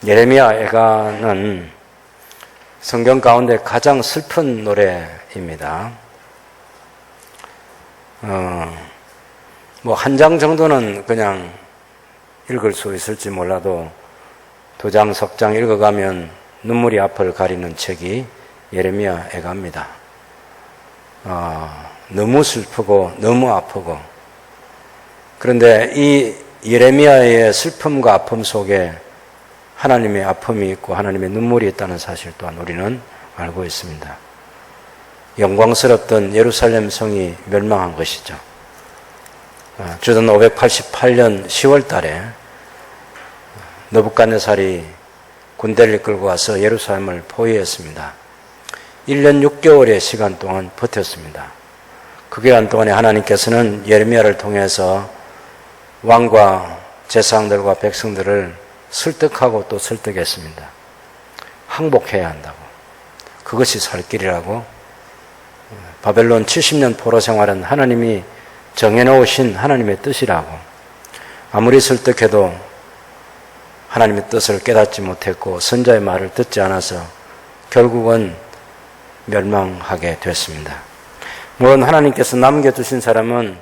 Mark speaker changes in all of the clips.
Speaker 1: 예레미야 애가는 성경 가운데 가장 슬픈 노래입니다. 뭐 한 장 정도는 그냥 읽을 수 있을지 몰라도 두 장, 석 장 읽어가면 눈물이 앞을 가리는 책이 예레미야 애가입니다. 너무 슬프고 너무 아프고, 그런데 이 예레미야의 슬픔과 아픔 속에 하나님의 아픔이 있고 하나님의 눈물이 있다는 사실 또한 우리는 알고 있습니다. 영광스럽던 예루살렘 성이 멸망한 것이죠. 주전 588년 10월 달에 느부갓네살이 군대를 이끌고 와서 예루살렘을 포위했습니다. 1년 6개월의 시간 동안 버텼습니다. 그 기간 동안에 하나님께서는 예레미야를 통해서 왕과 제사장들과 백성들을 설득하고 또 설득했습니다. 항복해야 한다고. 그것이 살 길이라고. 바벨론 70년 포로 생활은 하나님이 정해놓으신 하나님의 뜻이라고. 아무리 설득해도 하나님의 뜻을 깨닫지 못했고 선자의 말을 듣지 않아서 결국은 멸망하게 됐습니다. 물론 하나님께서 남겨두신 사람은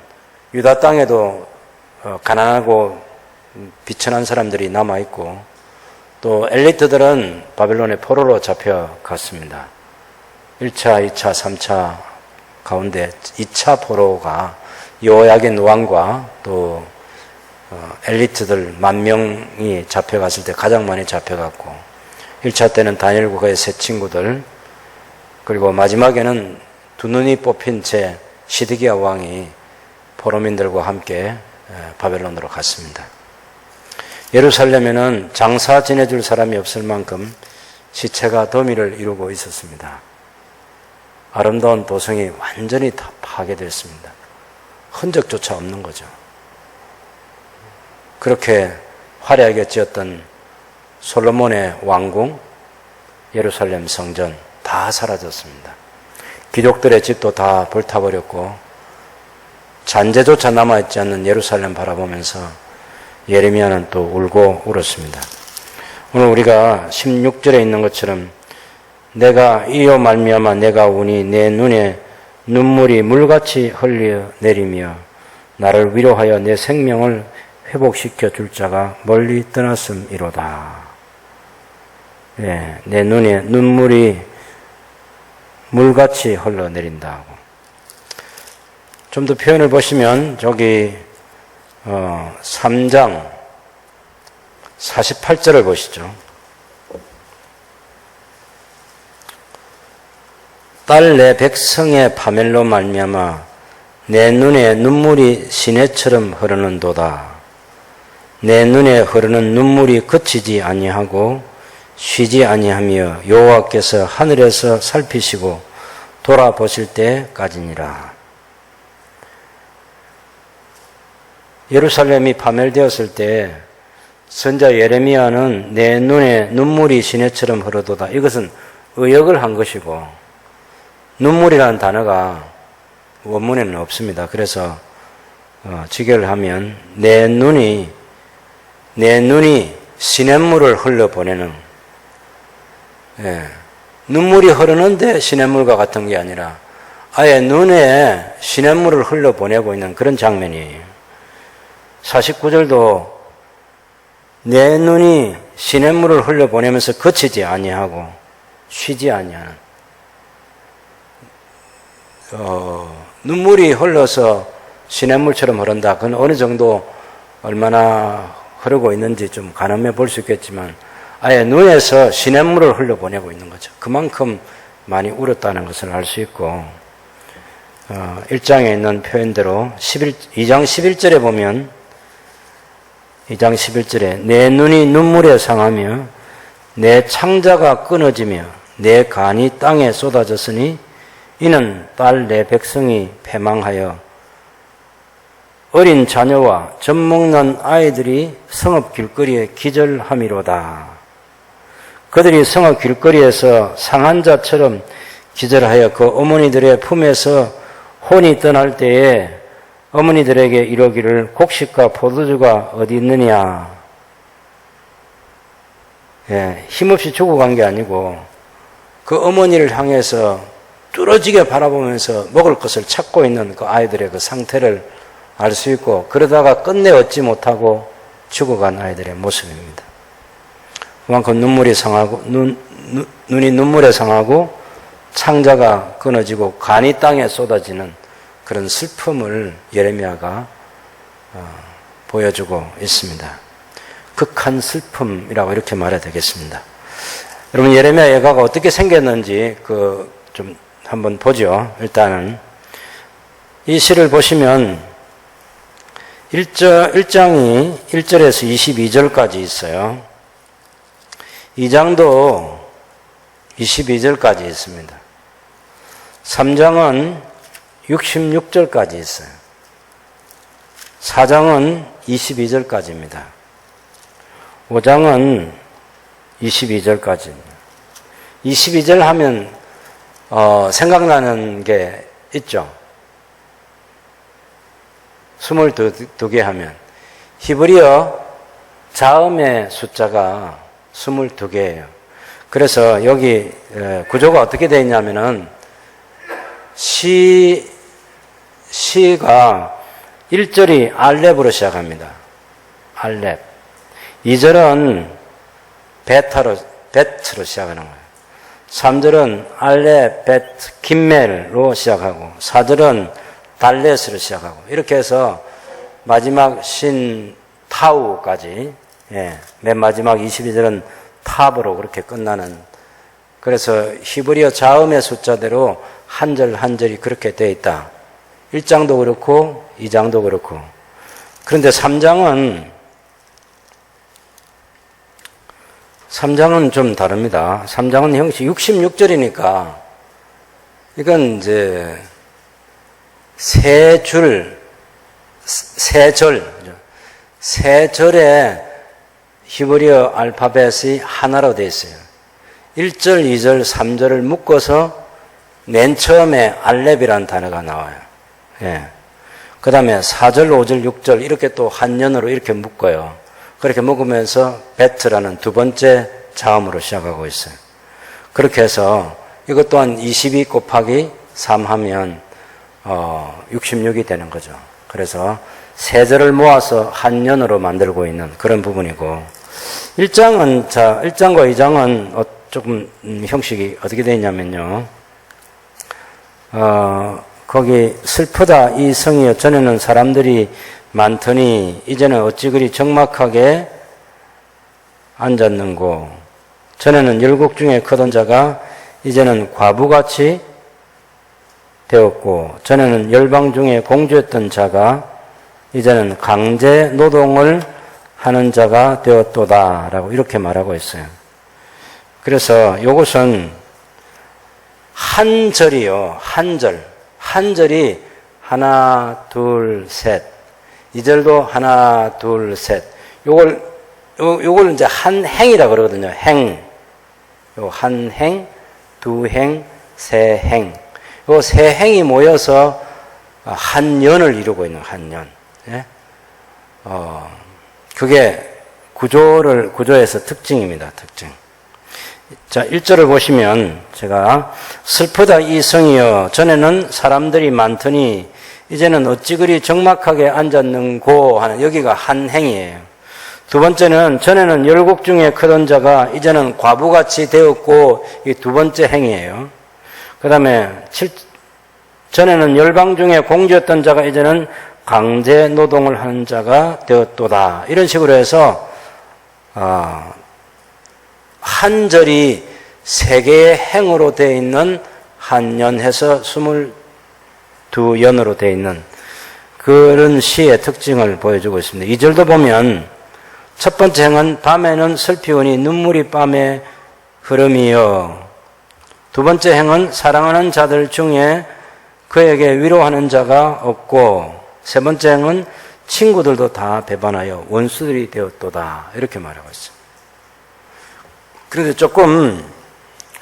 Speaker 1: 유다 땅에도 가난하고 비천한 사람들이 남아있고, 또 엘리트들은 바벨론의 포로로 잡혀갔습니다. 1차, 2차, 3차 가운데 2차 포로가 여호야긴 왕과 또 엘리트들 10,000명이 잡혀갔을 때 가장 많이 잡혀갔고, 1차 때는 다니엘과 그의 세 친구들, 그리고 마지막에는 두 눈이 뽑힌 채 시드기야 왕이 포로민들과 함께 바벨론으로 갔습니다. 예루살렘에는 장사 지내줄 사람이 없을 만큼 시체가 더미를 이루고 있었습니다. 아름다운 도성이 완전히 다 파괴됐습니다. 흔적조차 없는 거죠. 그렇게 화려하게 지었던 솔로몬의 왕궁, 예루살렘 성전 다 사라졌습니다. 귀족들의 집도 다 불타버렸고, 잔재조차 남아있지 않는 예루살렘 바라보면서 예레미야는 또 울고 울었습니다. 오늘 우리가 16절에 있는 것처럼 내가 이요 말미암아 내가 우니 내 눈에 눈물이 물같이 흘려 내리며 나를 위로하여 내 생명을 회복시켜 줄 자가 멀리 떠났음이로다. 네, 내 눈에 눈물이 물같이 흘러내린다고. 좀 더 표현을 보시면 저기 3장 48절을 보시죠. 딸 내 백성의 파멸로 말미암아 내 눈에 눈물이 시내처럼 흐르는도다. 내 눈에 흐르는 눈물이 그치지 아니하고 쉬지 아니하며 여호와께서 하늘에서 살피시고 돌아보실 때까지니라. 예루살렘이 파멸되었을 때 선자 예레미야는 내 눈에 눈물이 시내처럼 흐르도다. 이것은 의역을 한 것이고, 눈물이라는 단어가 원문에는 없습니다. 그래서 직역을 하면 내 눈이 시냇물을 흘려보내는, 눈물이 흐르는데 시냇물과 같은 게 아니라 아예 눈에 시냇물을 흘려보내고 있는 그런 장면이에요. 49절도 내 눈이 시냇물을 흘려보내면서 그치지 아니하고 쉬지 아니하는, 눈물이 흘러서 시냇물처럼 흐른다. 그건 어느 정도 얼마나 흐르고 있는지 좀 가늠해 볼 수 있겠지만 아예 눈에서 시냇물을 흘려보내고 있는 거죠. 그만큼 많이 울었다는 것을 알 수 있고, 1장에 있는 표현대로 2장 11절에 보면 2장 11절에 내 눈이 눈물에 상하며 내 창자가 끊어지며 내 간이 땅에 쏟아졌으니 이는 딸 내 백성이 패망하여 어린 자녀와 젖 먹는 아이들이 성읍 길거리에 기절함이로다. 그들이 성읍 길거리에서 상한 자처럼 기절하여 그 어머니들의 품에서 혼이 떠날 때에 어머니들에게 이러기를 곡식과 포도주가 어디 있느냐. 힘없이 죽어간 게 아니고 그 어머니를 향해서 뚫어지게 바라보면서 먹을 것을 찾고 있는 그 아이들의 그 상태를 알 수 있고, 그러다가 끝내 얻지 못하고 죽어간 아이들의 모습입니다. 그만큼 눈물이 상하고 눈이 눈물에 상하고 창자가 끊어지고 간이 땅에 쏟아지는 그런 슬픔을 예레미야가 보여주고 있습니다. 극한 슬픔이라고 이렇게 말해야 되겠습니다. 여러분, 예레미야 예가가 어떻게 생겼는지 좀 한번 보죠. 일단은 이 시를 보시면 1장이 1절에서 22절까지 있어요. 2장도 22절까지 있습니다. 3장은 66절까지 있어요. 4장은 22절까지입니다. 5장은 22절까지입니다. 22절 하면 생각나는 게 있죠. 22개 하면 히브리어 자음의 숫자가 22개예요. 그래서 여기 구조가 어떻게 되어 있냐면은 시가 1절이 알렙으로 시작합니다. 알렙. 2절은 베트로 시작하는 거예요. 3절은 알렙, 베트, 김멜로 시작하고 4절은 달렛으로 시작하고 이렇게 해서 마지막 신 타우까지 맨 마지막 22절은 탑으로 그렇게 끝나는, 그래서 히브리어 자음의 숫자대로 한 절 한 절이 그렇게 되어 있다. 1장도 그렇고 2장도 그렇고. 그런데 3장은 좀 다릅니다. 3장은 형식 66절이니까 이건 이제 세 절의 히브리어 알파벳이 하나로 되어 있어요. 1절, 2절, 3절을 묶어서 맨 처음에 알렙이라는 단어가 나와요. 그 다음에 4절, 5절, 6절 이렇게 또 한년으로 이렇게 묶어요. 그렇게 묶으면서 베트라는 두 번째 자음으로 시작하고 있어요. 그렇게 해서 이것 또한 22 곱하기 3 하면 66이 되는 거죠. 그래서 세 절을 모아서 한년으로 만들고 있는 그런 부분이고, 1장과 2장은 조금 형식이 어떻게 되어 있냐면요. 거기 슬프다 이 성이여 전에는 사람들이 많더니 이제는 어찌 그리 적막하게 앉았는고, 전에는 열국 중에 크던 자가 이제는 과부같이 되었고, 전에는 열방 중에 공주였던 자가 이제는 강제 노동을 하는 자가 되었도다 라고 이렇게 말하고 있어요. 그래서 이것은 한 절이요. 한 절이 하나 둘 셋, 이 절도 하나 둘 셋. 요걸 이제 한 행이라 그러거든요. 행. 요 한 행, 두 행, 세 행. 요 세 행이 모여서 한 년을 이루고 있는 한 년. 그게 구조에서 특징입니다. 특징. 자, 1절을 보시면 제가 슬프다 이 성이여 전에는 사람들이 많더니 이제는 어찌 그리 적막하게 앉았는고 하는, 여기가 한 행이에요. 두 번째는 전에는 열국 중에 크던 자가 이제는 과부같이 되었고, 이 두 번째 행이에요. 그 다음에 전에는 열방 중에 공주였던 자가 이제는 강제 노동을 하는 자가 되었도다. 이런 식으로 해서 한 절이 세 개의 행으로 되어 있는 한 년 해서 22연으로 되어 있는 그런 시의 특징을 보여주고 있습니다. 2절도 보면 첫 번째 행은 밤에는 슬피우니 눈물이 밤에 흐름이여. 두 번째 행은 사랑하는 자들 중에 그에게 위로하는 자가 없고, 세 번째 행은 친구들도 다 배반하여 원수들이 되었도다. 이렇게 말하고 있어요. 그런데 조금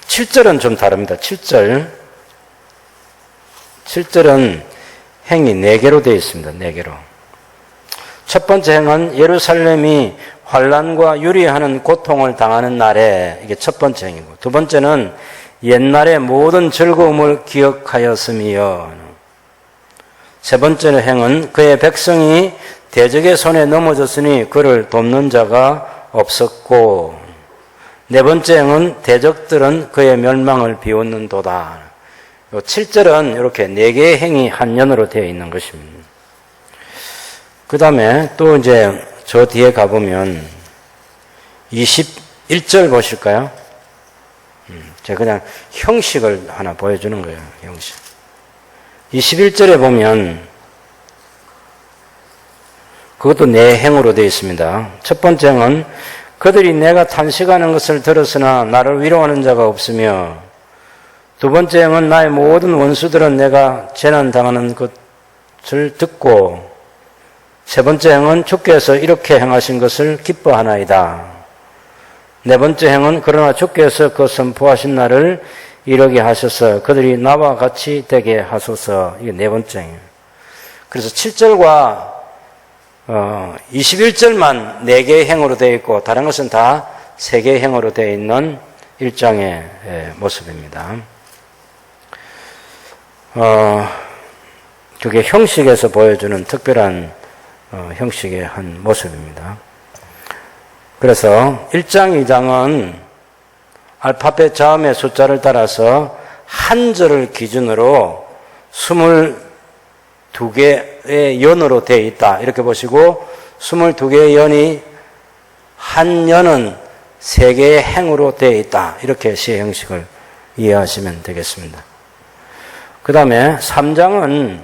Speaker 1: 7절은 좀 다릅니다. 7절은 행이 4개로 되어 있습니다. 4개로. 첫 번째 행은 예루살렘이 환난과 유리하는 고통을 당하는 날에, 이게 첫 번째 행위고, 두 번째는 옛날의 모든 즐거움을 기억하였으며, 세 번째 행은 그의 백성이 대적의 손에 넘어졌으니 그를 돕는 자가 없었고, 네 번째 행은 대적들은 그의 멸망을 비웃는도다. 7절은 이렇게 네 개의 행이 한 년으로 되어 있는 것입니다. 그 다음에 또 이제 저 뒤에 가보면 21절 보실까요? 제가 그냥 형식을 하나 보여주는 거예요. 형식. 21절에 보면 그것도 네 행으로 되어 있습니다. 첫 번째 행은 그들이 내가 탄식하는 것을 들었으나 나를 위로하는 자가 없으며, 두 번째 행은 나의 모든 원수들은 내가 재난당하는 것을 듣고, 세 번째 행은 주께서 이렇게 행하신 것을 기뻐하나이다. 네 번째 행은 그러나 주께서 그 선포하신 날을 이르게 하셔서 그들이 나와 같이 되게 하소서. 이게 네 번째 행이에요. 그래서 7절과 21절만 4개의 행으로 되어 있고 다른 것은 다 3개의 행으로 되어 있는 1장의 모습입니다. 그게 형식에서 보여주는 특별한 형식의 한 모습입니다. 그래서 1장, 2장은 알파벳 자음의 숫자를 따라서 한 절을 기준으로 22개의 연으로 되어 있다. 이렇게 보시고 22개의 연이 한 연은 3개의 행으로 되어 있다. 이렇게 시의 형식을 이해하시면 되겠습니다. 그 다음에 3장은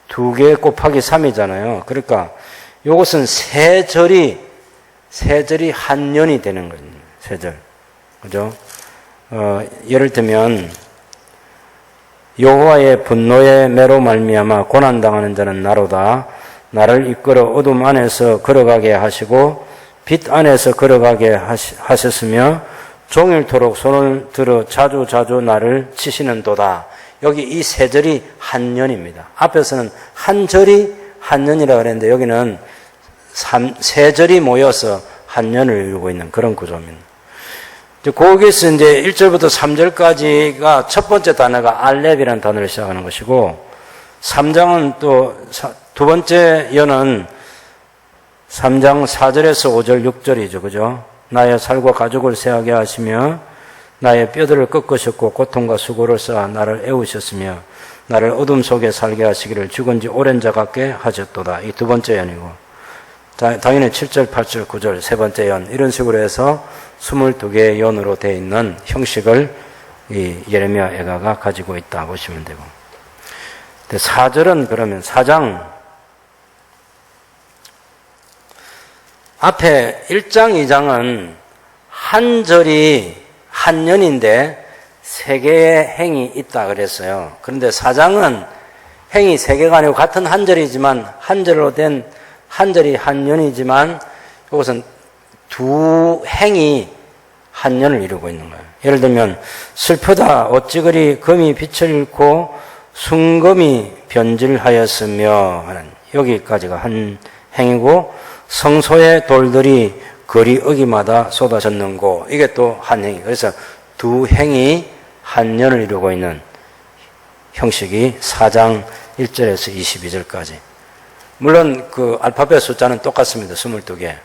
Speaker 1: 22개 곱하기 3이잖아요. 그러니까 이것은 세 절이 한 년이 되는 거예요. 세 절. 그죠? 예를 들면 여호와의 분노의 매로 말미암아 고난당하는 자는 나로다. 나를 이끌어 어둠 안에서 걸어가게 하시고 빛 안에서 걸어가게 하셨으며 종일토록 손을 들어 자주 나를 치시는도다. 여기 이 세 절이 한 년입니다. 앞에서는 한 절이 한 년이라고 그랬는데 여기는 세 절이 모여서 한 년을 이루고 있는 그런 구조입니다. 거기서 이제 1절부터 3절까지가 첫 번째 단어가 알렙이라는 단어를 시작하는 것이고, 3장은 또 두 번째 연은 3장 4절에서 5절, 6절이죠. 그죠? 나의 살과 가죽을 세하게 하시며, 나의 뼈들을 꺾으셨고, 고통과 수고를 쌓아 나를 애우셨으며, 나를 어둠 속에 살게 하시기를 죽은 지 오랜 자 같게 하셨도다. 이 두 번째 연이고, 당연히 7절, 8절, 9절, 세 번째 연, 이런 식으로 해서 22개의 연으로 되어 있는 형식을 이 예레미야 애가가 가지고 있다 보시면 되고. 4절은 그러면 4장, 앞에 1장, 2장은 한 절이 한 년인데 3개의 행이 있다 그랬어요. 그런데 4장은 행이 3개가 아니고 같은 한 절이지만 한 절로 된 한 절이 한 년이지만 이것은 두 행이 한 년을 이루고 있는 거예요. 예를 들면 슬프다 어찌 그리 금이 빛을 잃고 순금이 변질하였으며 하는 여기까지가 한 행이고, 성소의 돌들이 거리 어기마다 쏟아졌는고, 이게 또 한 행이. 그래서 두 행이 한 년을 이루고 있는 형식이 4장 1절에서 22절까지. 물론 그 알파벳 숫자는 똑같습니다. 22개. 예.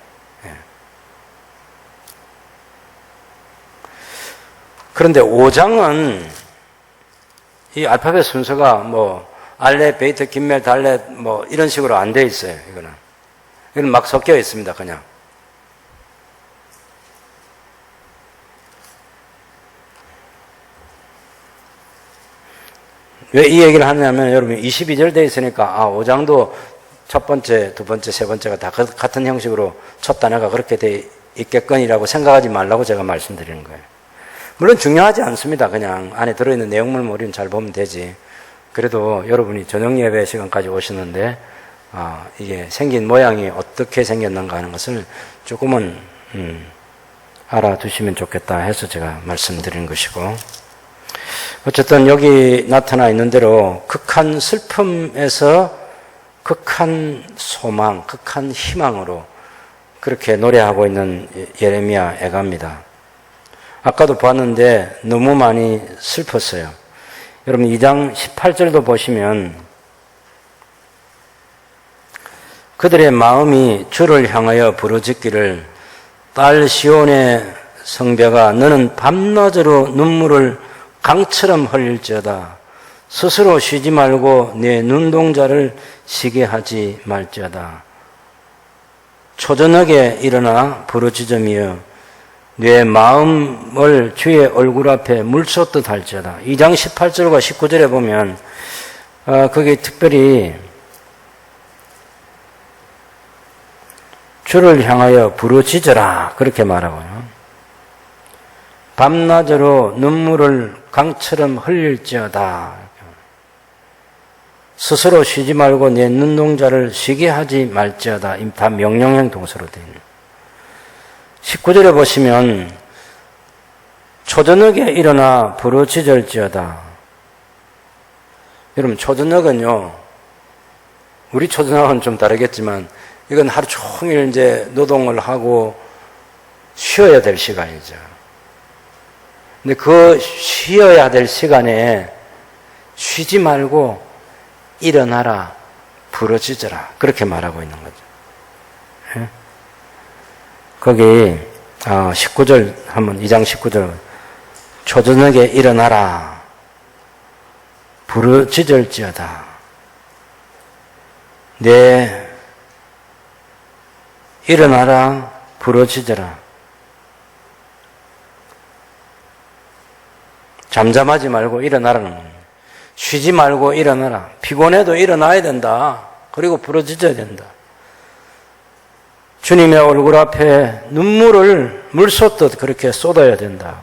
Speaker 1: 그런데 5장은 이 알파벳 순서가 뭐 알렙, 베이트, 김멜, 달렛 뭐 이런 식으로 안 돼 있어요. 이거는 막 섞여 있습니다. 그냥. 왜 이 얘기를 하냐면 여러분 22절 돼 있으니까 5장도 첫 번째, 두 번째, 세 번째가 다 같은 형식으로 첫 단어가 그렇게 돼 있겠거니라고 생각하지 말라고 제가 말씀드리는 거예요. 물론 중요하지 않습니다. 그냥 안에 들어있는 내용물만 우리는 잘 보면 되지. 그래도 여러분이 저녁 예배 시간까지 오시는데 이게 생긴 모양이 어떻게 생겼는가 하는 것을 조금은 알아두시면 좋겠다 해서 제가 말씀드린 것이고, 어쨌든 여기 나타나 있는 대로 극한 슬픔에서 극한 소망, 극한 희망으로 그렇게 노래하고 있는 예레미야 애가입니다. 아까도 봤는데 너무 많이 슬펐어요. 여러분 2장 18절도 보시면 그들의 마음이 주를 향하여 부르짖기를 딸 시온의 성벽아 너는 밤낮으로 눈물을 강처럼 흘릴지어다. 스스로 쉬지 말고 내 눈동자를 쉬게 하지 말지어다. 초저녁에 일어나 부르짖으며 내 마음을 주의 얼굴 앞에 물쏟듯 할지어다. 2장 18절과 19절에 보면 거기 특별히 주를 향하여 부르짖으라 그렇게 말하고요. 밤낮으로 눈물을 강처럼 흘릴지어다. 스스로 쉬지 말고 내 눈동자를 쉬게 하지 말지어다. 다 명령형 동사로 되어 있는. 19절에 보시면 초저녁에 일어나 부르짖을지어다. 여러분 초저녁은요. 우리 초저녁은 좀 다르겠지만 이건 하루 종일 이제 노동을 하고 쉬어야 될 시간이죠. 근데 그 쉬어야 될 시간에 쉬지 말고 일어나라, 부르짖어라 그렇게 말하고 있는 거죠. 예? 거기 19절 한번 2장 19절 초저녁에 일어나라, 부르짖을지어다. 내 일어나라, 부르짖어라. 잠잠하지 말고 일어나라는 겁니다. 쉬지 말고 일어나라. 피곤해도 일어나야 된다. 그리고 부르짖어야 된다. 주님의 얼굴 앞에 눈물을 물쏟듯 그렇게 쏟아야 된다.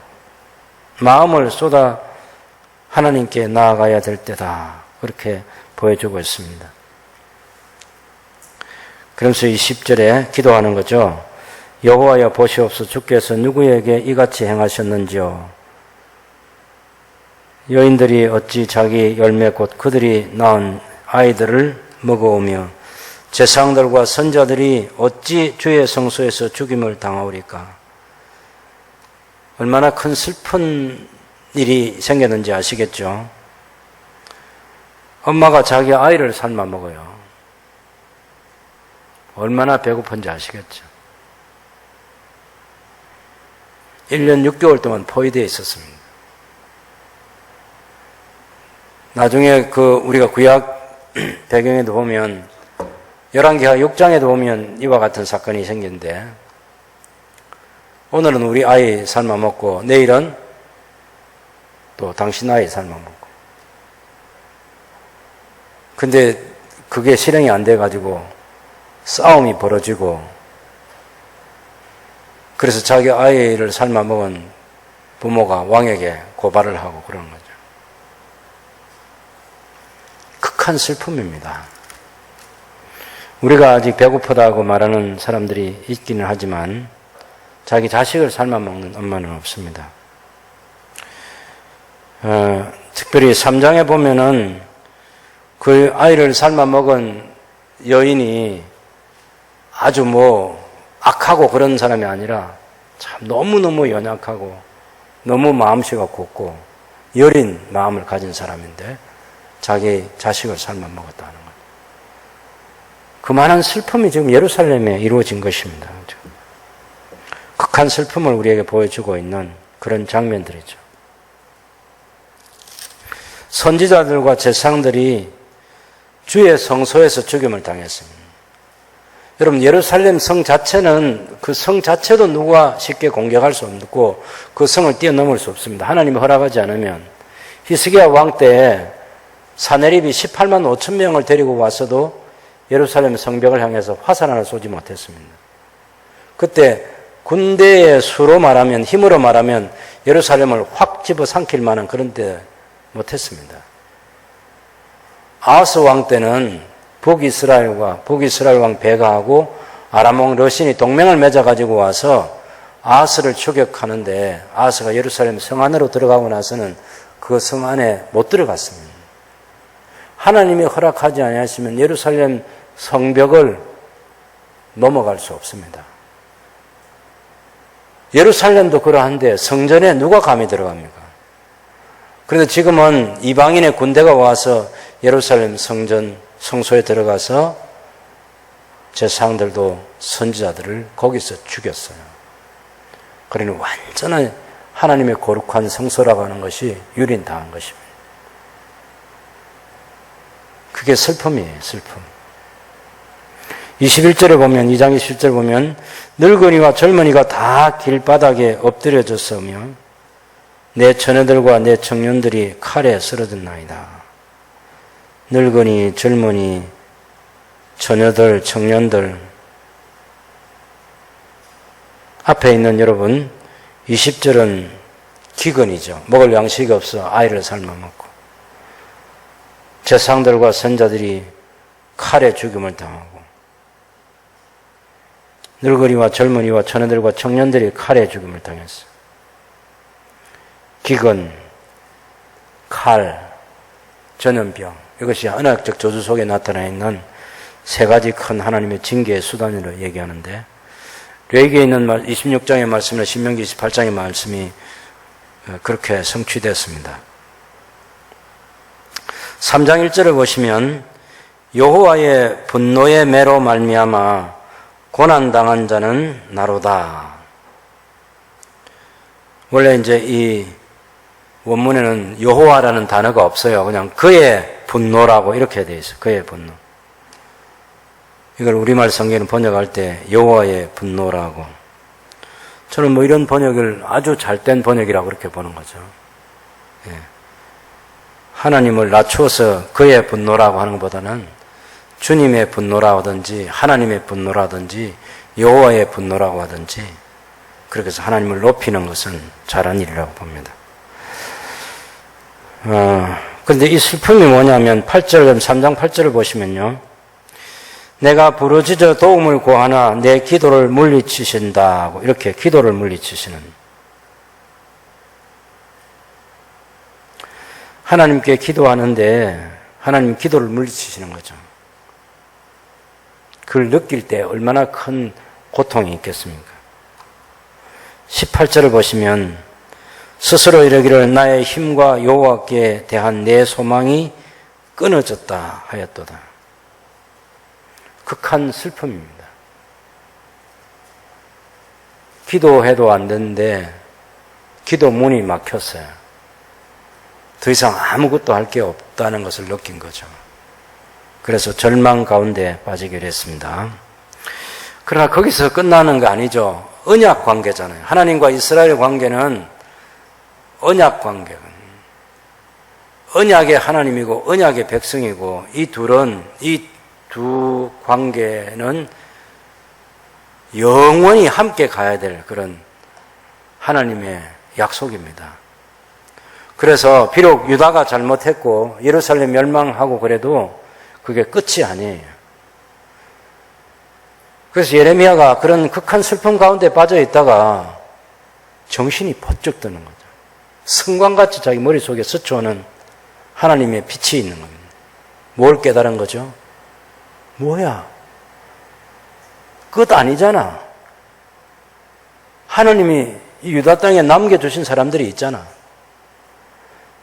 Speaker 1: 마음을 쏟아 하나님께 나아가야 될 때다. 그렇게 보여주고 있습니다. 그러면서 이 10절에 기도하는 거죠. 여호와여 보시옵소서 주께서 누구에게 이같이 행하셨는지요. 여인들이 어찌 자기 열매 곧 그들이 낳은 아이들을 먹어오며 제사장들과 선자들이 어찌 주의 성소에서 죽임을 당하오리까. 얼마나 큰 슬픈 일이 생겼는지 아시겠죠? 엄마가 자기 아이를 삶아 먹어요. 얼마나 배고픈지 아시겠죠? 1년 6개월 동안 포위되어 있었습니다. 나중에 우리가 구약 배경에도 보면 열왕기하 6장에도 보면 이와 같은 사건이 생겼는데 오늘은 우리 아이 삶아 먹고 내일은 또 당신 아이 삶아 먹고 근데 그게 실행이 안 돼가지고 싸움이 벌어지고 그래서 자기 아이를 삶아 먹은 부모가 왕에게 고발을 하고 그러는 거죠. 극한 슬픔입니다. 우리가 아직 배고프다고 말하는 사람들이 있기는 하지만 자기 자식을 삶아 먹는 엄마는 없습니다. 특별히 3장에 보면은 그 아이를 삶아 먹은 여인이 아주 악하고 그런 사람이 아니라 참 너무너무 연약하고 너무 마음씨가 곱고 여린 마음을 가진 사람인데 자기 자식을 삶아 먹었다는 거예요. 그만한 슬픔이 지금 예루살렘에 이루어진 것입니다. 극한 슬픔을 우리에게 보여주고 있는 그런 장면들이죠. 선지자들과 제사장들이 주의 성소에서 죽임을 당했습니다. 여러분 예루살렘 성 자체는 그 성 자체도 누가 쉽게 공격할 수 없고 그 성을 뛰어넘을 수 없습니다. 하나님이 허락하지 않으면 히스기야 왕 때에 사내립이 18만 5천 명을 데리고 왔어도 예루살렘 성벽을 향해서 화살 하나 쏘지 못했습니다. 그때 군대의 수로 말하면 힘으로 말하면 예루살렘을 확 집어삼킬 만한 그런 때 못했습니다. 아하스 왕 때는 북이스라엘 왕 베가하고 아람 왕 러신이 동맹을 맺어가지고 와서 아하스를 추격하는데 아하스가 예루살렘 성 안으로 들어가고 나서는 그 성 안에 못 들어갔습니다. 하나님이 허락하지 아니하시면 예루살렘 성벽을 넘어갈 수 없습니다. 예루살렘도 그러한데 성전에 누가 감히 들어갑니까? 그래도 지금은 이방인의 군대가 와서 예루살렘 성전, 성소에 들어가서 제사장들도 선지자들을 거기서 죽였어요. 그러니 완전한 하나님의 거룩한 성소라고 하는 것이 유린당한 것입니다. 그게 슬픔이에요, 슬픔. 21절에 보면, 2장 21절에 보면, 늙은이와 젊은이가 다 길바닥에 엎드려졌으며, 내 처녀들과 내 청년들이 칼에 쓰러졌나이다. 늙은이, 젊은이, 처녀들, 청년들. 앞에 있는 여러분, 20절은 기근이죠. 먹을 양식이 없어 아이를 삶아 먹고. 제사장들과 선자들이 칼에 죽임을 당하고, 늙은이와 젊은이와 처녀들과 청년들이 칼에 죽임을 당했어. 기근, 칼, 전염병, 이것이 언약적 저주 속에 나타나 있는 세 가지 큰 하나님의 징계의 수단으로 얘기하는데, 레위기에 있는 26장의 말씀이나 신명기 28장의 말씀이 그렇게 성취됐습니다. 3장 1절을 보시면 여호와의 분노의 매로 말미암아 고난당한 자는 나로다. 원래 이제 이 원문에는 여호와라는 단어가 없어요. 그냥 그의 분노라고 이렇게 되어 있어요. 그의 분노. 이걸 우리말 성경을 번역할 때 여호와의 분노라고. 저는 뭐 이런 번역을 아주 잘된 번역이라고 그렇게 보는 거죠. 예. 하나님을 낮추어서 그의 분노라고 하는 것보다는 주님의 분노라든지 하나님의 분노라든지 여호와의 분노라고 하든지 그렇게 해서 하나님을 높이는 것은 잘한 일이라고 봅니다. 그런데 이 슬픔이 뭐냐면 8절, 3장 8절을 보시면요. 내가 부르짖어 도움을 구하나 내 기도를 물리치신다고 이렇게 기도를 물리치시는 하나님께 기도하는데 하나님 기도를 물리치시는 거죠. 그걸 느낄 때 얼마나 큰 고통이 있겠습니까? 18절을 보시면 스스로 이르기를 나의 힘과 여호와께 대한 내 소망이 끊어졌다 하였도다. 극한 슬픔입니다. 기도해도 안 되는데 기도 문이 막혔어요. 더 이상 아무것도 할 게 없다는 것을 느낀 거죠. 그래서 절망 가운데 빠지게 됐습니다. 그러나 거기서 끝나는 거 아니죠. 언약 관계잖아요. 하나님과 이스라엘 관계는 언약 관계. 언약의 하나님이고 언약의 백성이고 이 두 관계는 영원히 함께 가야 될 그런 하나님의 약속입니다. 그래서 비록 유다가 잘못했고 예루살렘 멸망하고 그래도 그게 끝이 아니에요. 그래서 예레미야가 그런 극한 슬픔 가운데 빠져 있다가 정신이 번쩍 드는 거죠. 승광같이 자기 머릿속에 스쳐오는 하나님의 빛이 있는 겁니다. 뭘 깨달은 거죠? 뭐야? 끝 아니잖아. 하나님이 유다 땅에 남겨주신 사람들이 있잖아.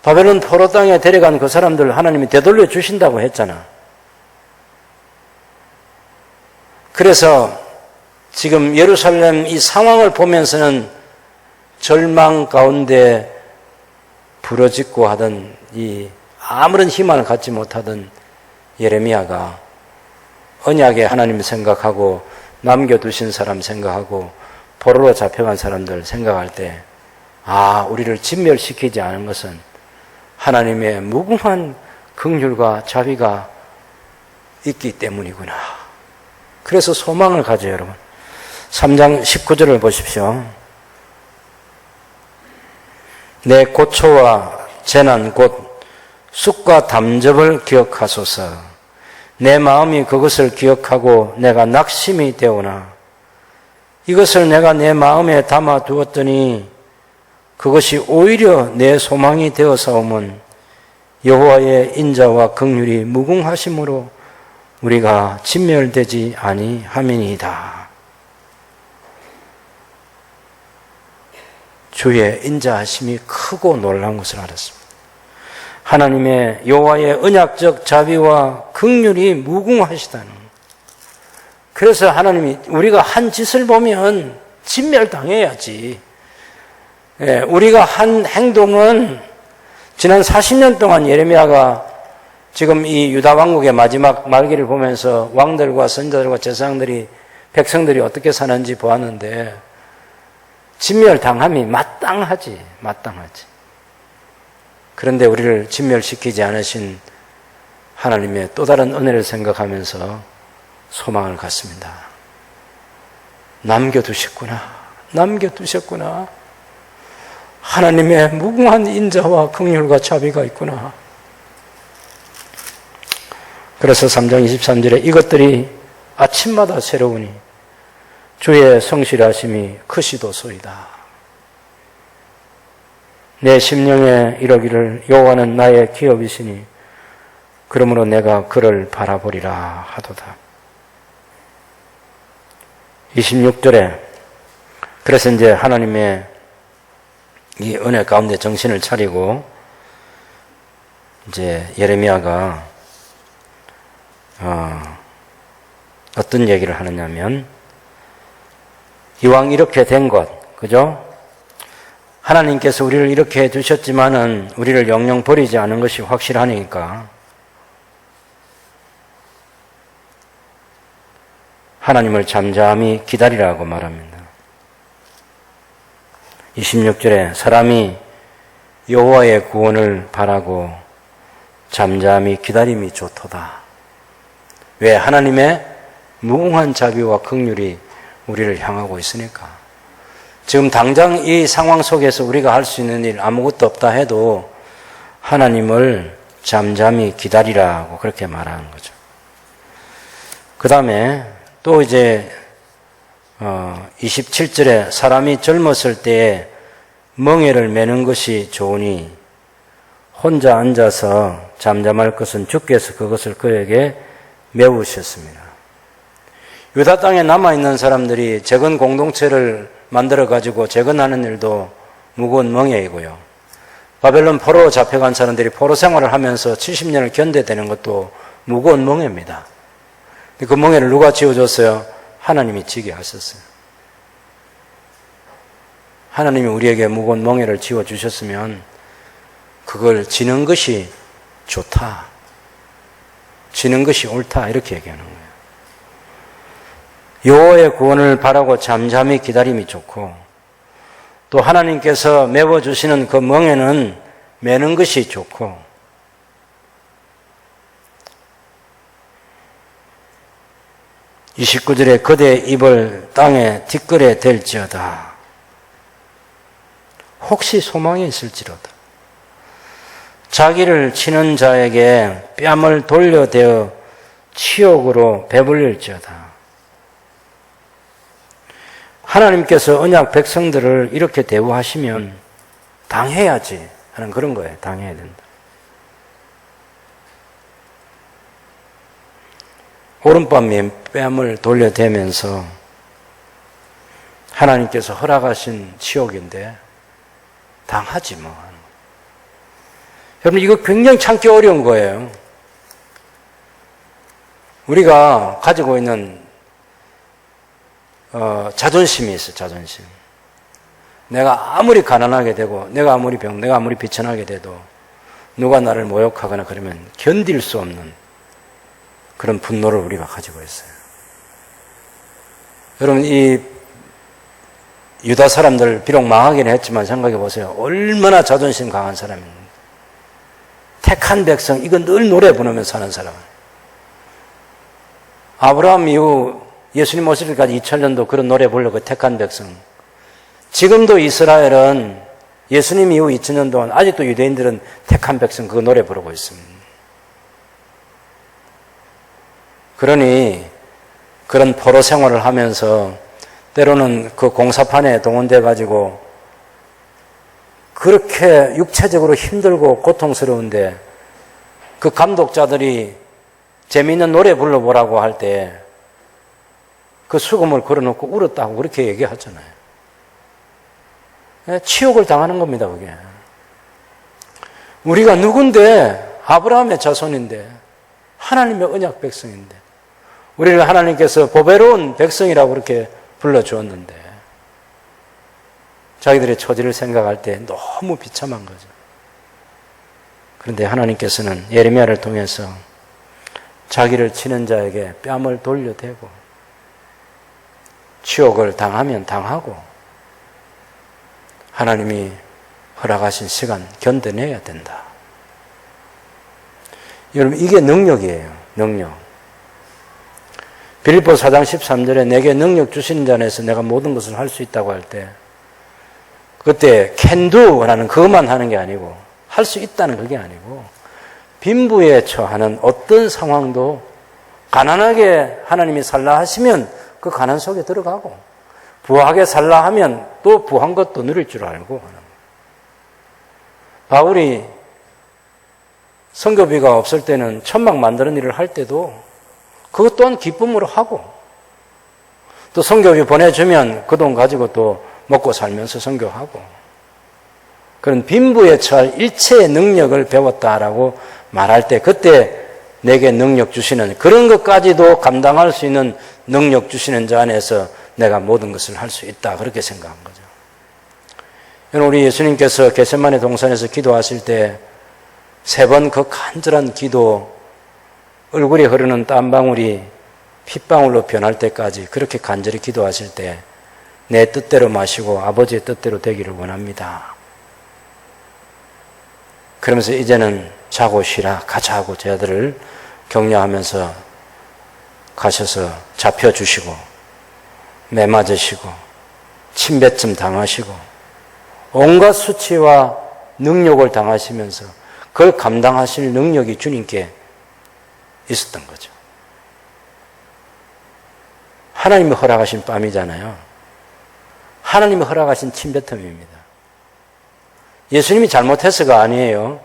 Speaker 1: 바벨론 포로 땅에 데려간 그 사람들 하나님이 되돌려 주신다고 했잖아. 그래서 지금 예루살렘 이 상황을 보면서는 절망 가운데 부러짓고 하던 이 아무런 희망을 갖지 못하던 예레미야가 언약의 하나님 생각하고 남겨두신 사람 생각하고 포로로 잡혀간 사람들 생각할 때 우리를 진멸시키지 않은 것은 하나님의 무궁한 긍휼과 자비가 있기 때문이구나. 그래서 소망을 가져요, 여러분. 3장 19절을 보십시오. 내 고초와 재난 곧 쑥과 담즙을 기억하소서. 내 마음이 그것을 기억하고 내가 낙심이 되오나 이것을 내가 내 마음에 담아 두었더니 그것이 오히려 내 소망이 되어사오면 여호와의 인자와 긍휼이 무궁하심으로 우리가 진멸되지 아니함이니이다. 주의 인자하심이 크고 놀라운 것을 알았습니다. 하나님의 여호와의 언약적 자비와 긍휼이 무궁하시다는 것. 그래서 하나님이 우리가 한 짓을 보면 진멸당해야지. 우리가 한 행동은 지난 40년 동안 예레미야가 지금 이 유다 왕국의 마지막 말기를 보면서 왕들과 선자들과 제사장들이 백성들이 어떻게 사는지 보았는데 진멸당함이 마땅하지. 그런데 우리를 진멸시키지 않으신 하나님의 또 다른 은혜를 생각하면서 소망을 갖습니다. 남겨두셨구나. 하나님의 무궁한 인자와 긍휼과 자비가 있구나. 그래서 3장 23절에 이것들이 아침마다 새로우니 주의 성실하심이 크시도소이다. 내 심령에 이러기를 여호와는 나의 기업이시니 그러므로 내가 그를 바라보리라 하도다. 26절에 그래서 이제 하나님의 이 은혜 가운데 정신을 차리고 이제 예레미야가 어떤 얘기를 하느냐면 이왕 이렇게 된 것, 그죠? 하나님께서 우리를 이렇게 해주셨지만은 우리를 영영 버리지 않은 것이 확실하니까 하나님을 잠잠히 기다리라고 말합니다. 26절에 사람이 여호와의 구원을 바라고 잠잠히 기다림이 좋도다. 왜? 하나님의 무궁한 자비와 긍휼이 우리를 향하고 있으니까. 지금 당장 이 상황 속에서 우리가 할 수 있는 일 아무것도 없다 해도 하나님을 잠잠히 기다리라고 그렇게 말하는 거죠. 그 다음에 또 이제 27절에 사람이 젊었을 때에 멍에를 매는 것이 좋으니 혼자 앉아서 잠잠할 것은 주께서 그것을 그에게 메우셨습니다. 유다 땅에 남아있는 사람들이 재건 공동체를 만들어가지고 재건하는 일도 무거운 멍에이고요. 바벨론 포로 잡혀간 사람들이 포로 생활을 하면서 70년을 견뎌대는 것도 무거운 멍에입니다. 그 멍에를 누가 지어줬어요? 하나님이 지게 하셨어요. 하나님이 우리에게 무거운 멍에를 지어주셨으면 그걸 지는 것이 좋다. 지는 것이 옳다. 이렇게 얘기하는 거예요. 여호와의 구원을 바라고 잠잠히 기다림이 좋고 또 하나님께서 메워주시는 그 멍에는 매는 것이 좋고 29절에 그대의 입을 땅에 뒷걸에 댈지어다. 혹시 소망이 있을지로다. 자기를 치는 자에게 뺨을 돌려대어 치욕으로 배불릴지어다. 하나님께서 언약 백성들을 이렇게 대우하시면 당해야지 하는 그런 거예요. 당해야 된다. 오른밤에 뺨을 돌려대면서 하나님께서 허락하신 치욕인데 당하지 뭐. 여러분 이거 굉장히 참기 어려운 거예요. 우리가 가지고 있는 자존심이 있어요. 자존심. 내가 아무리 가난하게 되고 내가 아무리 내가 아무리 비천하게 돼도 누가 나를 모욕하거나 그러면 견딜 수 없는 그런 분노를 우리가 가지고 있어요. 여러분 이 유다 사람들 비록 망하기는 했지만 생각해 보세요. 얼마나 자존심 강한 사람입니까? 택한 백성 이거 늘 노래 부르면서 사는 사람. 아브라함 이후 예수님 오실 때까지 2000년도 그런 노래 부르고 택한 백성. 지금도 이스라엘은 예수님 이후 2000년 동안 아직도 유대인들은 택한 백성 그 노래 부르고 있습니다. 그러니 그런 포로 생활을 하면서 때로는 그 공사판에 동원돼 가지고 그렇게 육체적으로 힘들고 고통스러운데 그 감독자들이 재미있는 노래 불러보라고 할 때 그 수금을 걸어놓고 울었다고 그렇게 얘기하잖아요. 치욕을 당하는 겁니다, 그게. 우리가 누군데? 아브라함의 자손인데, 하나님의 언약 백성인데, 우리를 하나님께서 보배로운 백성이라고 그렇게 불러주었는데, 자기들의 처지를 생각할 때 너무 비참한 거죠. 그런데 하나님께서는 예레미야를 통해서 자기를 치는 자에게 뺨을 돌려대고 치욕을 당하면 당하고 하나님이 허락하신 시간 견뎌내야 된다. 여러분, 이게 능력이에요. 능력. 빌립보 4장 13절에 내게 능력 주시는 자 안에서 내가 모든 것을 할 수 있다고 할 때 그때 can do라는 그것만 하는 게 아니고 할 수 있다는 그게 아니고 빈부에 처하는 어떤 상황도 가난하게 하나님이 살라 하시면 그 가난 속에 들어가고 부하게 살라 하면 또 부한 것도 누릴 줄 알고 하는. 바울이 선교비가 없을 때는 천막 만드는 일을 할 때도 그것 또한 기쁨으로 하고 또 선교비 보내주면 그 돈 가지고 또 먹고 살면서 선교하고 그런 빈부에 처할 일체의 능력을 배웠다라고 말할 때 그때 내게 능력 주시는 그런 것까지도 감당할 수 있는 능력 주시는 자 안에서 내가 모든 것을 할 수 있다 그렇게 생각한 거죠. 여러분, 우리 예수님께서 겟세마네 동산에서 기도하실 때 세 번 그 간절한 기도 얼굴에 흐르는 땀방울이 핏방울로 변할 때까지 그렇게 간절히 기도하실 때 내 뜻대로 마시고 아버지의 뜻대로 되기를 원합니다. 그러면서 이제는 자고 쉬라 가자 하고 제 아들을 격려하면서 가셔서 잡혀주시고 매맞으시고 침뱉음 당하시고 온갖 수치와 능욕을 당하시면서 그걸 감당하실 능력이 주님께 있었던 거죠. 하나님이 허락하신 뺨이잖아요. 하나님이 허락하신 침뱉음입니다. 예수님이 잘못해서가 아니에요.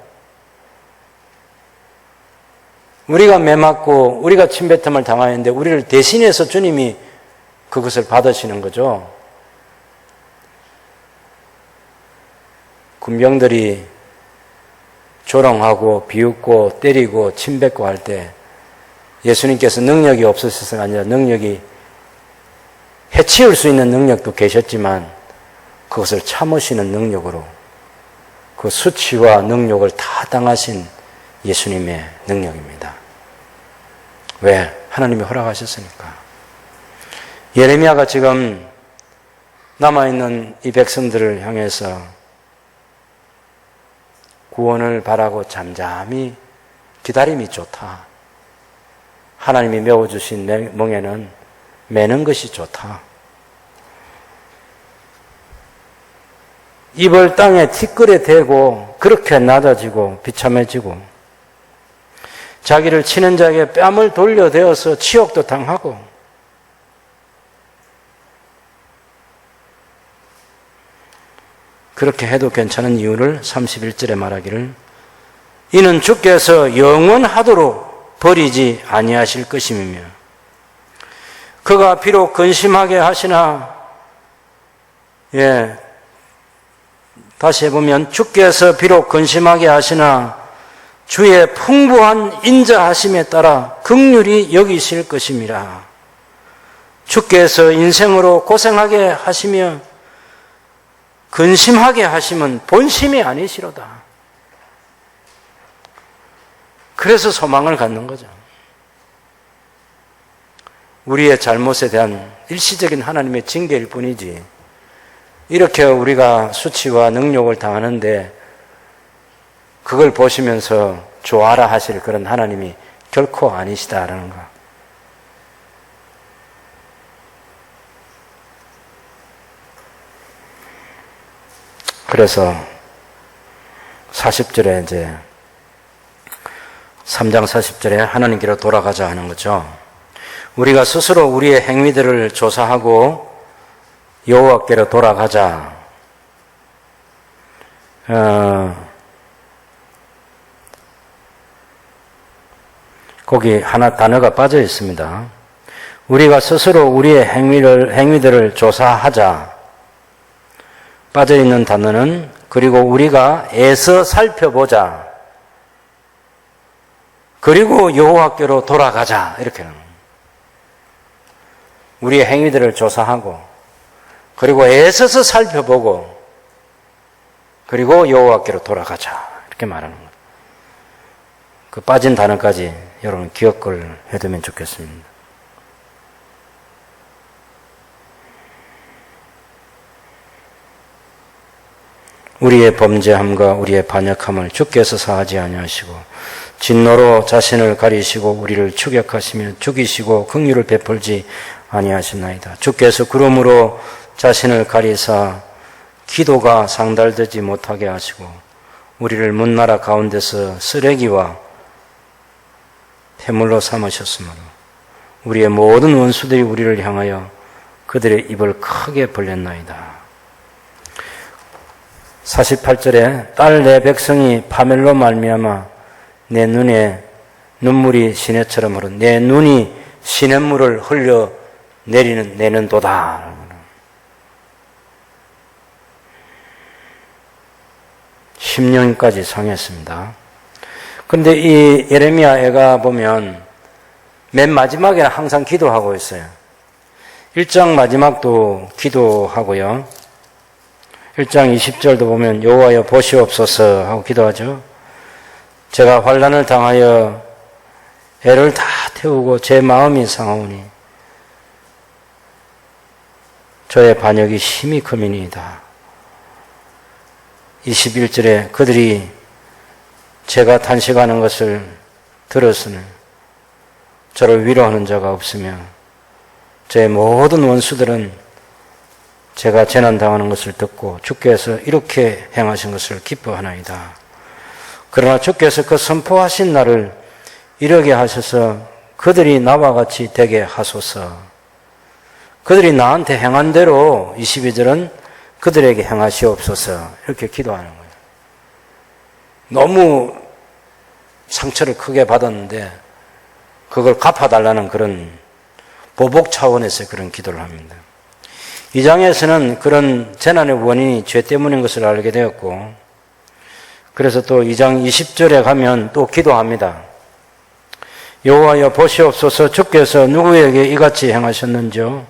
Speaker 1: 우리가 매맞고 우리가 침뱉음을 당하는데 우리를 대신해서 주님이 그것을 받으시는 거죠. 군병들이 조롱하고 비웃고 때리고 침뱉고 할 때 예수님께서 능력이 없으셔서가 아니라 능력이 해치울 수 있는 능력도 계셨지만 그것을 참으시는 능력으로 그 수치와 능력을 다 당하신 예수님의 능력입니다. 왜? 하나님이 허락하셨으니까. 예레미야가 지금 남아있는 이 백성들을 향해서 구원을 바라고 잠잠히 기다림이 좋다. 하나님이 메워주신 멍에는 매는 것이 좋다. 입을 땅에 티끌에 대고 그렇게 낮아지고 비참해지고 자기를 치는 자에게 뺨을 돌려대어서 치욕도 당하고 그렇게 해도 괜찮은 이유를 31절에 말하기를 이는 주께서 영원하도록 버리지 아니하실 것임이며 그가 비록 근심하게 하시나 다시 해보면 주께서 비록 근심하게 하시나 주의 풍부한 인자하심에 따라 긍휼히 여기실 것임이라. 주께서 인생으로 고생하게 하시며 근심하게 하심은 본심이 아니시로다. 그래서 소망을 갖는 거죠. 우리의 잘못에 대한 일시적인 하나님의 징계일 뿐이지 이렇게 우리가 수치와 능욕을 당하는데 그걸 보시면서 좋아라 하실 그런 하나님이 결코 아니시다라는 거. 그래서 40절에 이제 3장 40절에 하나님께로 돌아가자 하는 거죠. 우리가 스스로 우리의 행위들을 조사하고 여호와께로 돌아가자. 거기 하나 단어가 빠져 있습니다. 우리가 스스로 우리의 행위들을 조사하자. 빠져 있는 단어는 그리고 우리가 애써 살펴보자. 그리고 여호와께로 돌아가자. 이렇게는. 우리의 행위들을 조사하고 그리고 애써서 살펴보고 그리고 여호와께로 돌아가자. 이렇게 말하는 거예요. 그 빠진 단어까지 여러분 기억을 해두면 좋겠습니다. 우리의 범죄함과 우리의 반역함을 주께서 사하지 아니하시고 진노로 자신을 가리시고 우리를 추격하시며 죽이시고 긍휼을 베풀지 아니하시나이다. 주께서 구름으로 자신을 가리사 기도가 상달되지 못하게 하시고 우리를 문나라 가운데서 쓰레기와 폐물로 삼으셨으므로 우리의 모든 원수들이 우리를 향하여 그들의 입을 크게 벌렸나이다. 48절에 딸 내 백성이 파멸로 말미암아 내 눈에 눈물이 시내처럼 흐르 내 눈이 시냇물을 흘려 내는도다. 10년까지 상했습니다. 그런데 이 예레미야 애가 보면 맨 마지막에는 항상 기도하고 있어요. 1장 마지막도 기도하고요. 1장 20절도 보면 여호와여 보시옵소서 하고 기도하죠. 제가 환난을 당하여 애를 다 태우고 제 마음이 상하오니 저의 반역이 심히 크미니이다. 21절에 그들이 제가 탄식하는 것을 들었으니 저를 위로하는 자가 없으며 제 모든 원수들은 제가 재난당하는 것을 듣고 주께서 이렇게 행하신 것을 기뻐하나이다. 그러나 주께서 그 선포하신 날을 이르게 하셔서 그들이 나와 같이 되게 하소서. 그들이 나한테 행한 대로 22절은 그들에게 행하시옵소서. 이렇게 기도하는 거예요. 너무 상처를 크게 받았는데 그걸 갚아달라는 그런 보복 차원에서 그런 기도를 합니다. 2장에서는 그런 재난의 원인이 죄 때문인 것을 알게 되었고 그래서 또 2장 20절에 가면 또 기도합니다. 여호와여 보시옵소서 주께서 누구에게 이같이 행하셨는지요?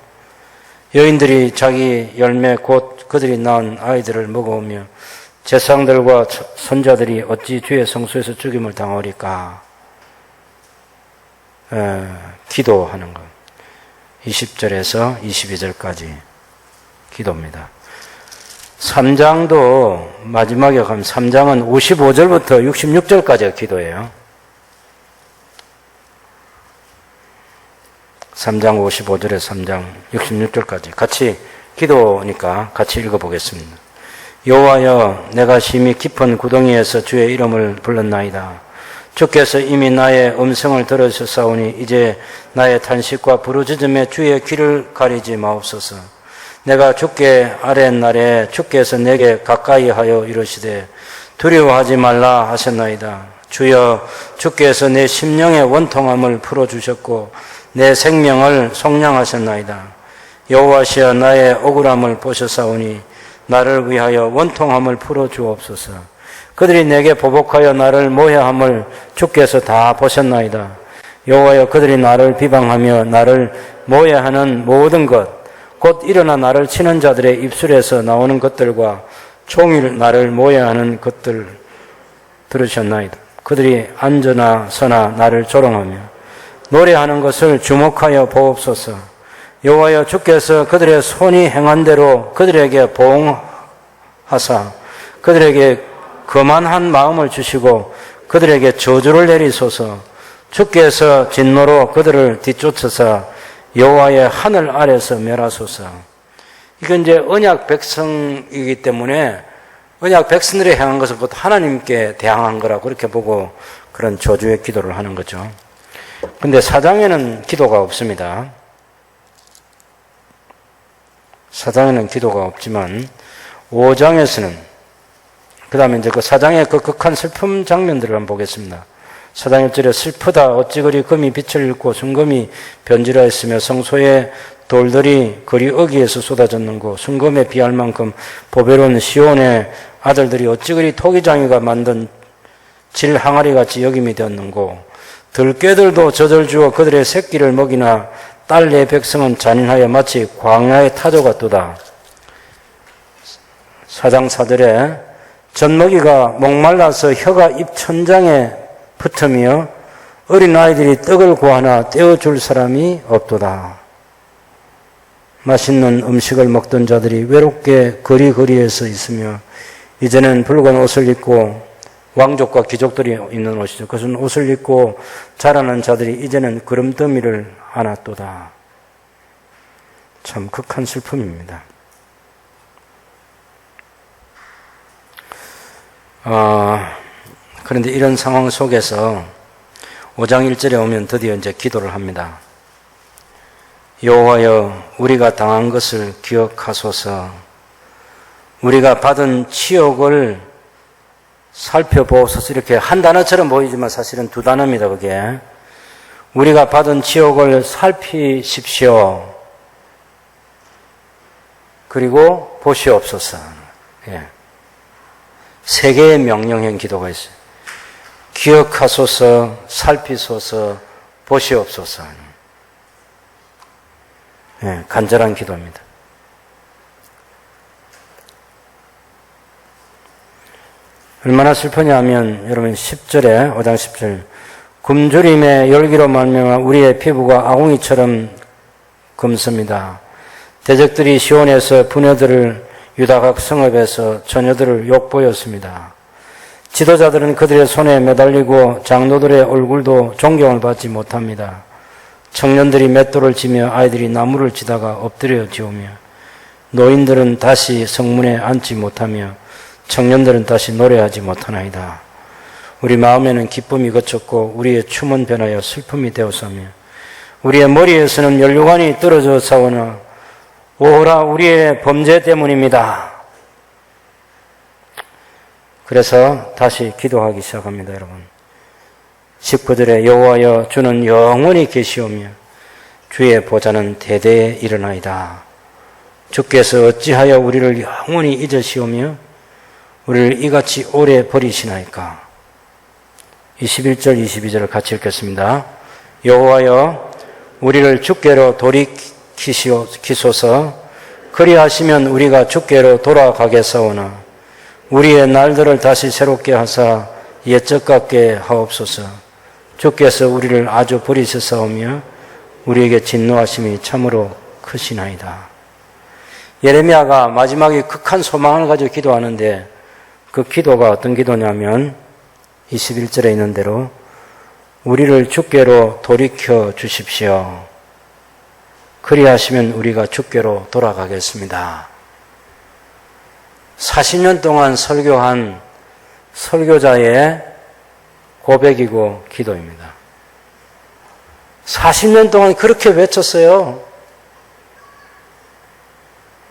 Speaker 1: 여인들이 자기 열매 곧 그들이 낳은 아이들을 먹어오며 제상들과 손자들이 어찌 주의 성소에서 죽임을 당하리까? 기도하는 것. 20절에서 22절까지 기도입니다. 3장도 마지막에 가면 3장은 55절부터 66절까지가 기도예요. 3장 55절에 3장 66절까지 같이 기도니까 같이 읽어보겠습니다. 여호와여 내가 심히 깊은 구덩이에서 주의 이름을 불렀나이다. 주께서 이미 나의 음성을 들으셨사오니 이제 나의 탄식과 부르짖음에 주의 귀를 가리지 마옵소서. 내가 주께 아뢰는 날에 주께서 내게 가까이 하여 이르시되 두려워하지 말라 하셨나이다. 주여 주께서 내 심령의 원통함을 풀어주셨고 내 생명을 속량하셨나이다. 여호와시여 나의 억울함을 보셨사오니 나를 위하여 원통함을 풀어주옵소서. 그들이 내게 보복하여 나를 모해함을 주께서 다 보셨나이다. 여호와여 그들이 나를 비방하며 나를 모해하는 모든 것 곧 일어나 나를 치는 자들의 입술에서 나오는 것들과 종일 나를 모해하는 것들 들으셨나이다. 그들이 앉으나 서나 나를 조롱하며 노래하는 것을 주목하여 보옵소서. 여호와여 주께서 그들의 손이 행한 대로 그들에게 보응하사 그들에게 거만한 마음을 주시고 그들에게 저주를 내리소서. 주께서 진노로 그들을 뒤쫓으사 여호와의 하늘 아래서 멸하소서. 이건 이제 언약 백성이기 때문에 언약 백성들이 행한 것을 곧 하나님께 대항한 거라고 그렇게 보고 그런 저주의 기도를 하는 거죠. 그런데 4장에는 기도가 없습니다. 4장에는 기도가 없지만 5장에서는 그 다음에 이제 그 4장의 그 극한 슬픔 장면들을 한번 보겠습니다. 4장 1절에 슬프다 어찌 그리 금이 빛을 잃고 순금이 변질하였으며 성소의 돌들이 그리 어기에서 쏟아졌는고 순금에 비할 만큼 보배로운 시온의 아들들이 어찌 그리 토기장이가 만든 질 항아리같이 여김이 되었는고 들깨들도 젖을 주어 그들의 새끼를 먹이나 딸 내 백성은 잔인하여 마치 광야의 타조 같도다. 4장 4절에 젖먹이가 목말라서 혀가 입 천장에 붙으며 어린 아이들이 떡을 구하나 떼어줄 사람이 없도다. 맛있는 음식을 먹던 자들이 외롭게 거리거리에서 있으며 이제는 붉은 옷을 입고 왕족과 귀족들이 입는 옷이죠. 그것은 옷을 입고 자라는 자들이 이제는 그름더미를 안았도다. 참 극한 슬픔입니다. 그런데 이런 상황 속에서 5장 1절에 오면 드디어 이제 기도를 합니다. 여호와여 우리가 당한 것을 기억하소서. 우리가 받은 치욕을 살펴보소서. 이렇게 한 단어처럼 보이지만 사실은 두 단어입니다. 그게 우리가 받은 치욕을 살피십시오. 그리고 보시옵소서. 세 개의 명령형 기도가 있어요. 기억하소서, 살피소서, 보시옵소서. 간절한 기도입니다. 얼마나 슬프냐 하면 여러분 10절에 5장 10절 굶주림의 열기로 말미암아 우리의 피부가 아궁이처럼 검습니다. 대적들이 시온에서 부녀들을 유다각 성읍에서 처녀들을 욕보였습니다. 지도자들은 그들의 손에 매달리고 장로들의 얼굴도 존경을 받지 못합니다. 청년들이 맷돌을 지며 아이들이 나무를 치다가 엎드려 지우며 노인들은 다시 성문에 앉지 못하며 청년들은 다시 노래하지 못하나이다. 우리 마음에는 기쁨이 그쳤고 우리의 춤은 변하여 슬픔이 되었으며 우리의 머리에서는 혈류관이 떨어져 싸우나 오호라 우리의 범죄 때문입니다. 그래서 다시 기도하기 시작합니다. 여러분 19절에 여호와여 주는 영원히 계시오며 주의 보좌는 대대에 일어나이다. 주께서 어찌하여 우리를 영원히 잊으시오며 우리를 이같이 오래 버리시나이까. 21절 22절을 같이 읽겠습니다. 여호와여 우리를 주께로 돌이키소서. 그리하시면 우리가 주께로 돌아가겠사오나 우리의 날들을 다시 새롭게 하사 옛적 같게 하옵소서. 주께서 우리를 아주 버리셨사오며 우리에게 진노하심이 참으로 크시나이다. 예레미야가 마지막에 극한 소망을 가지고 기도하는데 그 기도가 어떤 기도냐면 21절에 있는 대로 우리를 주께로 돌이켜 주십시오. 그리하시면 우리가 주께로 돌아가겠습니다. 40년 동안 설교한 설교자의 고백이고 기도입니다. 40년 동안 그렇게 외쳤어요.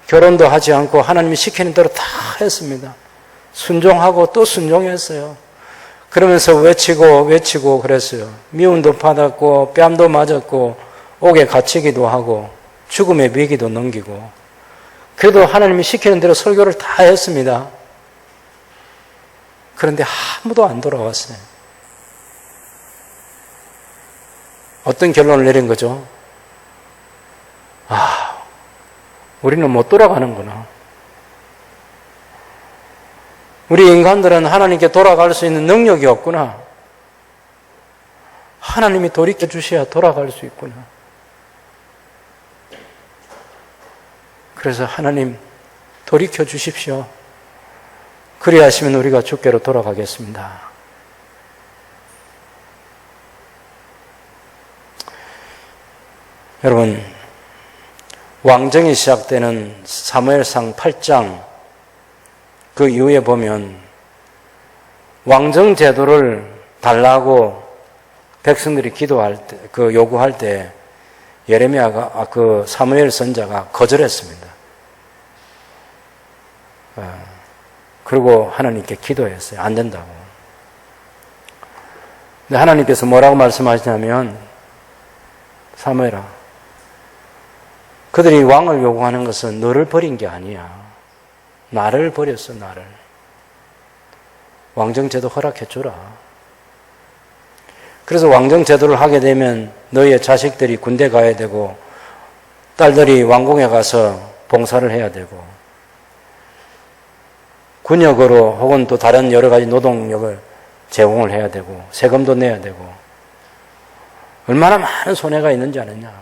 Speaker 1: 결혼도 하지 않고 하나님이 시키는 대로 다 했습니다. 순종하고 또 순종했어요. 그러면서 외치고 그랬어요. 미움도 받았고 뺨도 맞았고 옥에 갇히기도 하고 죽음의 위기도 넘기고 그래도 하나님이 시키는 대로 설교를 다 했습니다. 그런데 아무도 안 돌아왔어요. 어떤 결론을 내린 거죠? 우리는 못 돌아가는구나. 우리 인간들은 하나님께 돌아갈 수 있는 능력이 없구나. 하나님이 돌이켜 주셔야 돌아갈 수 있구나. 그래서 하나님 돌이켜 주십시오. 그리하시면 우리가 주께로 돌아가겠습니다. 여러분, 왕정이 시작되는 사무엘상 8장 그 이후에 보면 왕정 제도를 달라고 백성들이 기도할 때, 요구할 때 예레미야가 사무엘 선자가 거절했습니다. 그리고 하나님께 기도했어요. 안 된다고. 근데 하나님께서 뭐라고 말씀하시냐면, 사무엘아, 그들이 왕을 요구하는 것은 너를 버린 게 아니야. 나를 버렸어, 나를. 왕정제도 허락해주라. 그래서 왕정제도를 하게 되면 너희의 자식들이 군대 가야 되고, 딸들이 왕궁에 가서 봉사를 해야 되고, 군역으로 혹은 또 다른 여러 가지 노동력을 제공을 해야 되고, 세금도 내야 되고, 얼마나 많은 손해가 있는지 아느냐.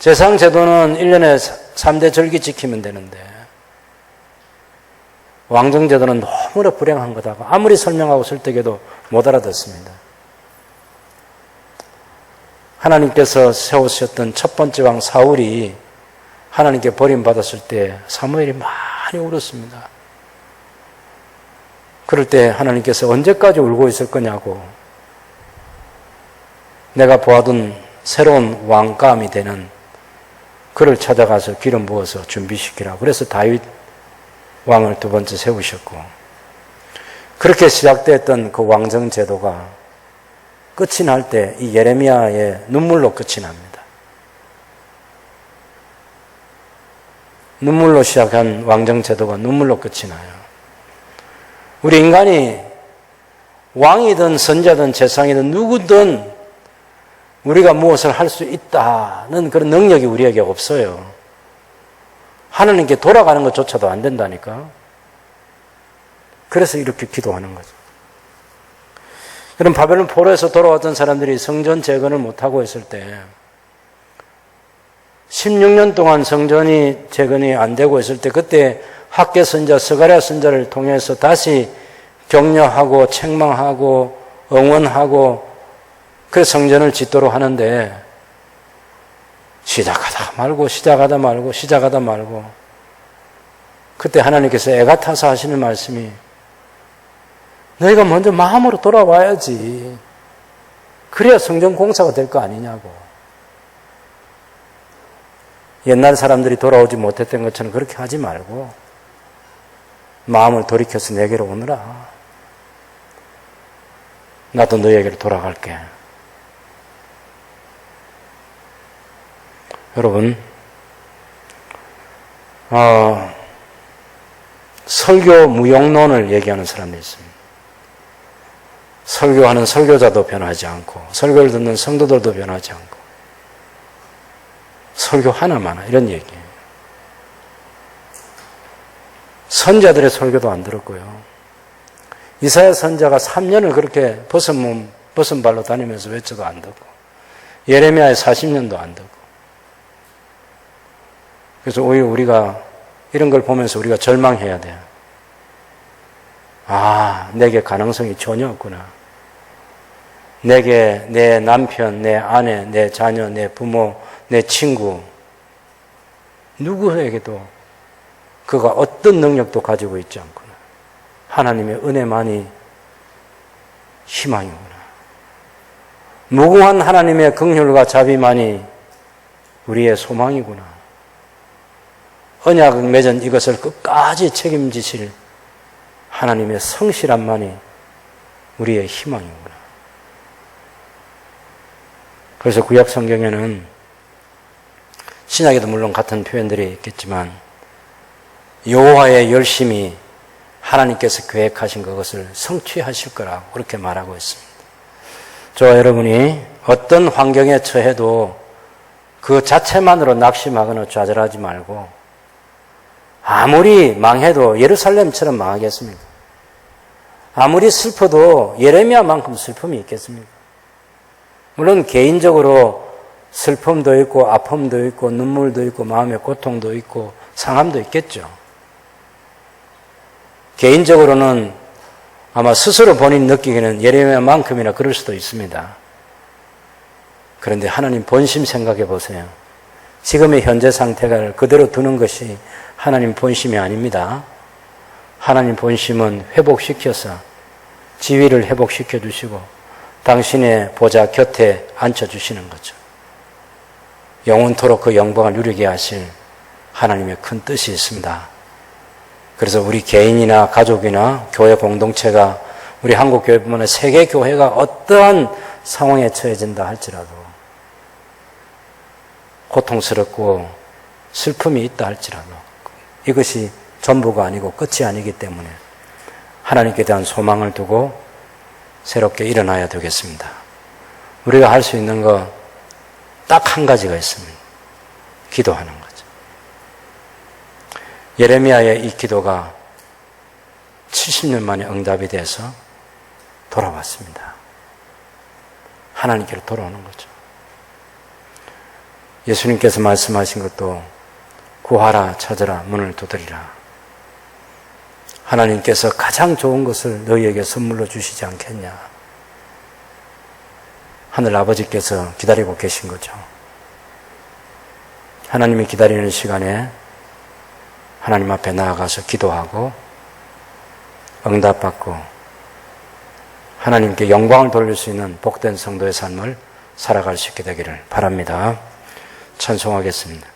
Speaker 1: 재상제도는 1년에 3대 절기 지키면 되는데, 왕정제도는 너무나 불행한 거다고 아무리 설명하고 설득해도 못 알아듣습니다. 하나님께서 세우셨던 첫 번째 왕 사울이 하나님께 버림받았을 때 사무엘이 많이 울었습니다. 그럴 때 하나님께서 언제까지 울고 있을 거냐고, 내가 보아둔 새로운 왕감이 되는 그를 찾아가서 기름 부어서 준비시키라. 그래서 다윗 왕을 두 번째 세우셨고, 그렇게 시작됐던 그 왕정 제도가 끝이 날 때 이 예레미야의 눈물로 끝이 납니다. 눈물로 시작한 왕정 제도가 눈물로 끝이 나요. 우리 인간이 왕이든 선자든 재상이든 누구든 우리가 무엇을 할 수 있다는 그런 능력이 우리에게 없어요. 하나님께 돌아가는 것조차도 안 된다니까. 그래서 이렇게 기도하는 거죠. 그럼 바벨론 포로에서 돌아왔던 사람들이 성전 재건을 못하고 있을 때 16년 동안 성전이 재건이 안 되고 있을 때, 그때 학개 선자 스가랴 선자를 통해서 다시 격려하고 책망하고 응원하고 그래서 성전을 짓도록 하는데, 시작하다 말고 그때 하나님께서 애가 타서 하시는 말씀이, 너희가 먼저 마음으로 돌아와야지. 그래야 성전 공사가 될 거 아니냐고. 옛날 사람들이 돌아오지 못했던 것처럼 그렇게 하지 말고 마음을 돌이켜서 내게로 오너라. 나도 너희에게로 돌아갈게. 여러분, 설교 무용론을 얘기하는 사람들이 있습니다. 설교하는 설교자도 변하지 않고, 설교를 듣는 성도들도 변하지 않고, 설교 하나마나 이런 얘기예요. 선자들의 설교도 안 들었고요. 이사야 선자가 3년을 그렇게 벗은 발로 다니면서 외쳐도 안 듣고, 예레미야의 40년도 안 듣고. 그래서 오히려 우리가 이런 걸 보면서 우리가 절망해야 돼요. 아, 내게 가능성이 전혀 없구나. 내게 내 남편, 내 아내, 내 자녀, 내 부모, 내 친구, 누구에게도 그가 어떤 능력도 가지고 있지 않구나. 하나님의 은혜만이 희망이구나. 무궁한 하나님의 긍휼과 자비만이 우리의 소망이구나. 언약을 맺은 이것을 끝까지 책임지실 하나님의 성실함만이 우리의 희망이구나. 그래서 구약 성경에는, 신약에도 물론 같은 표현들이 있겠지만, 여호와의 열심히 하나님께서 계획하신 그것을 성취하실 거라고 그렇게 말하고 있습니다. 저와 여러분이 어떤 환경에 처해도 그 자체만으로 낙심하거나 좌절하지 말고, 아무리 망해도 예루살렘처럼 망하겠습니까? 아무리 슬퍼도 예레미야만큼 슬픔이 있겠습니까? 물론 개인적으로 슬픔도 있고 아픔도 있고 눈물도 있고 마음의 고통도 있고 상함도 있겠죠. 개인적으로는 아마 스스로 본인이 느끼기에는 예레미야만큼이나 그럴 수도 있습니다. 그런데 하나님 본심 생각해 보세요. 지금의 현재 상태를 그대로 두는 것이 하나님 본심이 아닙니다. 하나님 본심은 회복시켜서 지위를 회복시켜 주시고 당신의 보좌 곁에 앉혀주시는 거죠. 영원토록 그 영광을 누리게 하실 하나님의 큰 뜻이 있습니다. 그래서 우리 개인이나 가족이나 교회 공동체가 우리 한국교회뿐만 아니라 세계교회가 어떠한 상황에 처해진다 할지라도 고통스럽고 슬픔이 있다 할지라도 이것이 전부가 아니고 끝이 아니기 때문에 하나님께 대한 소망을 두고 새롭게 일어나야 되겠습니다. 우리가 할 수 있는 거 딱 한 가지가 있습니다. 기도하는 거죠. 예레미야의 이 기도가 70년 만에 응답이 돼서 돌아왔습니다. 하나님께로 돌아오는 거죠. 예수님께서 말씀하신 것도 구하라 찾으라 문을 두드리라. 하나님께서 가장 좋은 것을 너희에게 선물로 주시지 않겠냐. 하늘 아버지께서 기다리고 계신 거죠. 하나님이 기다리는 시간에 하나님 앞에 나아가서 기도하고 응답받고 하나님께 영광을 돌릴 수 있는 복된 성도의 삶을 살아갈 수 있게 되기를 바랍니다. 찬송하겠습니다.